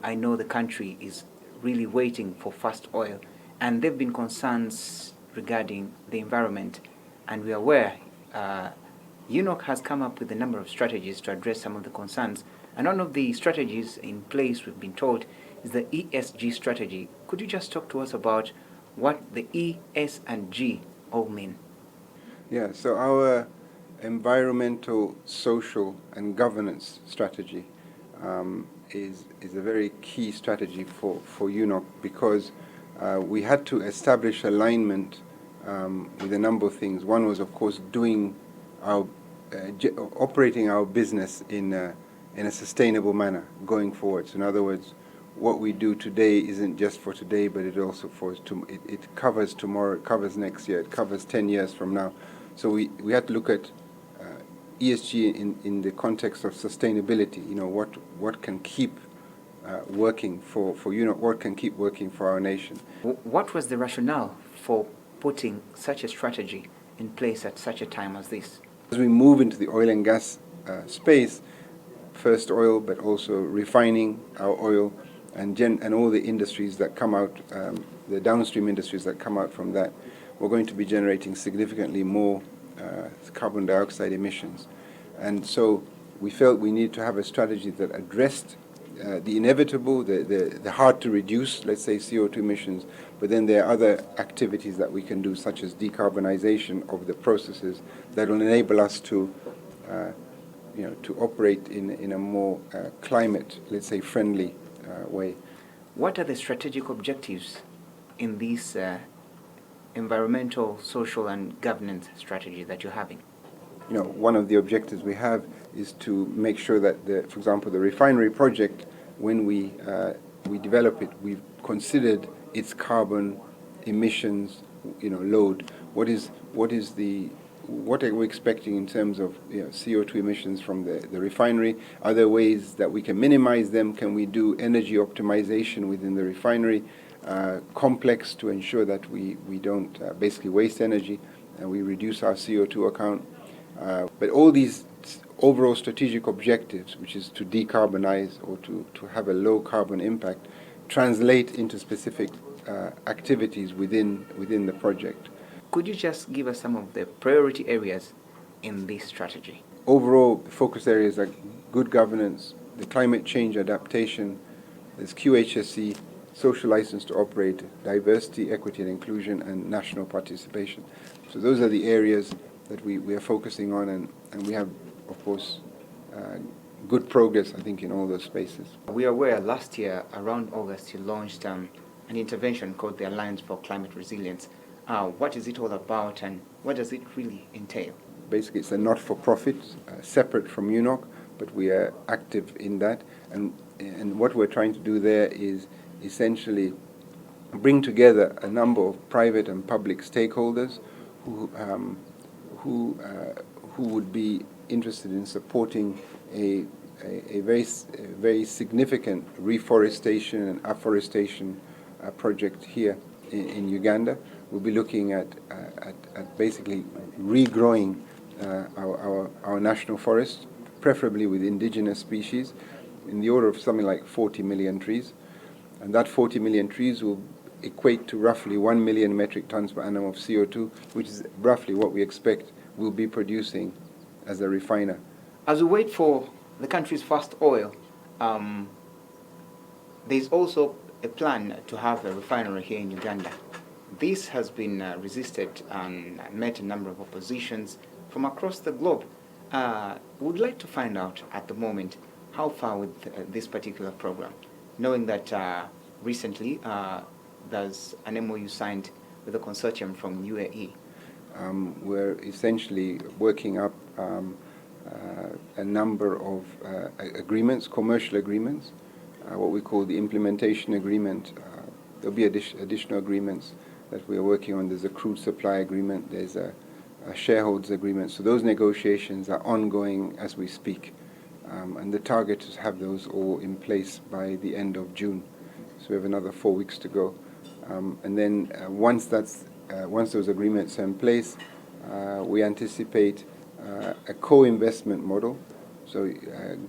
I know the country is really waiting for fast oil, and there have been concerns regarding the environment, and we are aware UNOC has come up with a number of strategies to address some of the concerns, and one of the strategies in place, we've been told, is the ESG strategy. Could you just talk to us about what the E, S, and G all mean? Yeah, so our environmental, social, and governance strategy is a very key strategy for UNOC because we had to establish alignment with a number of things. One was, of course, doing our operating our business in a sustainable manner going forward. So in other words, what we do today isn't just for today, but it also it covers tomorrow, it covers next year, it covers 10 years from now. So we had to look at ESG in the context of sustainability. You know, what can keep working for UNOC, what can keep working for our nation. What was the rationale for putting such a strategy in place at such a time as this? As we move into the oil and gas space, first oil, but also refining our oil and all the industries that come out, the downstream industries that come out from that, we're going to be generating significantly more carbon dioxide emissions. And so we felt we need to have a strategy that addressed the inevitable, the hard to reduce, let's say, CO2 emissions, but then there are other activities that we can do, such as decarbonization of the processes that will enable us to to operate in a more climate, let's say, friendly way. What are the strategic objectives in this environmental, social, and governance strategy that you're having? You know, one of the objectives we have is to make sure that, for example, the refinery project, when we develop it, we've considered its carbon emissions, load. What are we expecting in terms of CO2 emissions from the refinery? Are there ways that we can minimize them? Can we do energy optimization within the refinery complex to ensure that we don't basically waste energy and we reduce our CO2 account? But all these overall strategic objectives, which is to decarbonize or to have a low carbon impact, translate into specific activities within the project. Could you just give us some of the priority areas in this strategy? Overall, focus areas are good governance, the climate change adaptation, there's QHSE, social license to operate, diversity, equity and inclusion, and national participation. So those are the areas that we are focusing on, and we have, of course, good progress, I think, in all those spaces. We are aware last year, around August, you launched an intervention called the Alliance for Climate Resilience. What is it all about, and what does it really entail? Basically, it's a not-for-profit, separate from UNOC, but we are active in that. And what we're trying to do there is essentially bring together a number of private and public stakeholders who would be interested in supporting a very significant reforestation and afforestation project here in Uganda. We'll be looking at basically regrowing our national forests, preferably with indigenous species, in the order of something like 40 million trees. And that 40 million trees will equate to roughly 1 million metric tons per annum of CO2, which is roughly what we expect we'll be producing as a refiner. As we wait for the country's first oil, there's also a plan to have a refinery here in Uganda. This has been resisted and met a number of oppositions from across the globe. We'd like to find out at the moment how far with this particular program, knowing that recently there's an MOU signed with a consortium from UAE. We're essentially working up a number of agreements, commercial agreements, what we call the implementation agreement. There'll be additional agreements that we are working on. There's a crude supply agreement, there's a shareholders agreement. So those negotiations are ongoing as we speak. And the target is to have those all in place by the end of June. So we have another 4 weeks to go. And then once those agreements are in place, we anticipate a co-investment model. So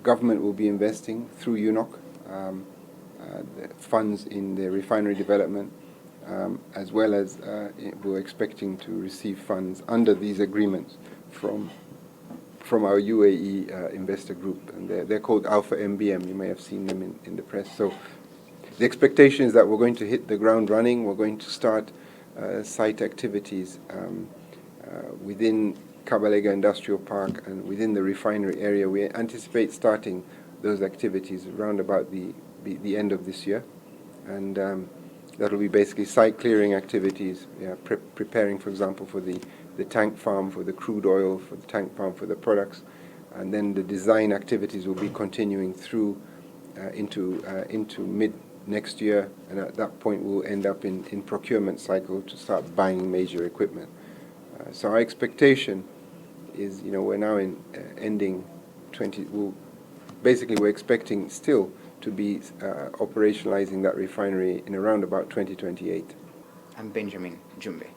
government will be investing through UNOC, the funds in the refinery development, as well as we're expecting to receive funds under these agreements from our UAE investor group, and they're called Alpha MBM. You may have seen them in the press. So the expectation is that we're going to hit the ground running. We're going to start site activities within Kabalega Industrial Park and within the refinery area. We anticipate starting those activities around about the end of this year, and that will be basically site clearing activities, preparing, for example, for the tank farm for the crude oil, for the tank farm for the products, and then the design activities will be continuing through into mid next year, and at that point we'll end up in procurement cycle to start buying major equipment. So our expectation is, we're now in ending 20. Basically, we're expecting still to be operationalizing that refinery in around about 2028. I'm Benjamin Jumbe.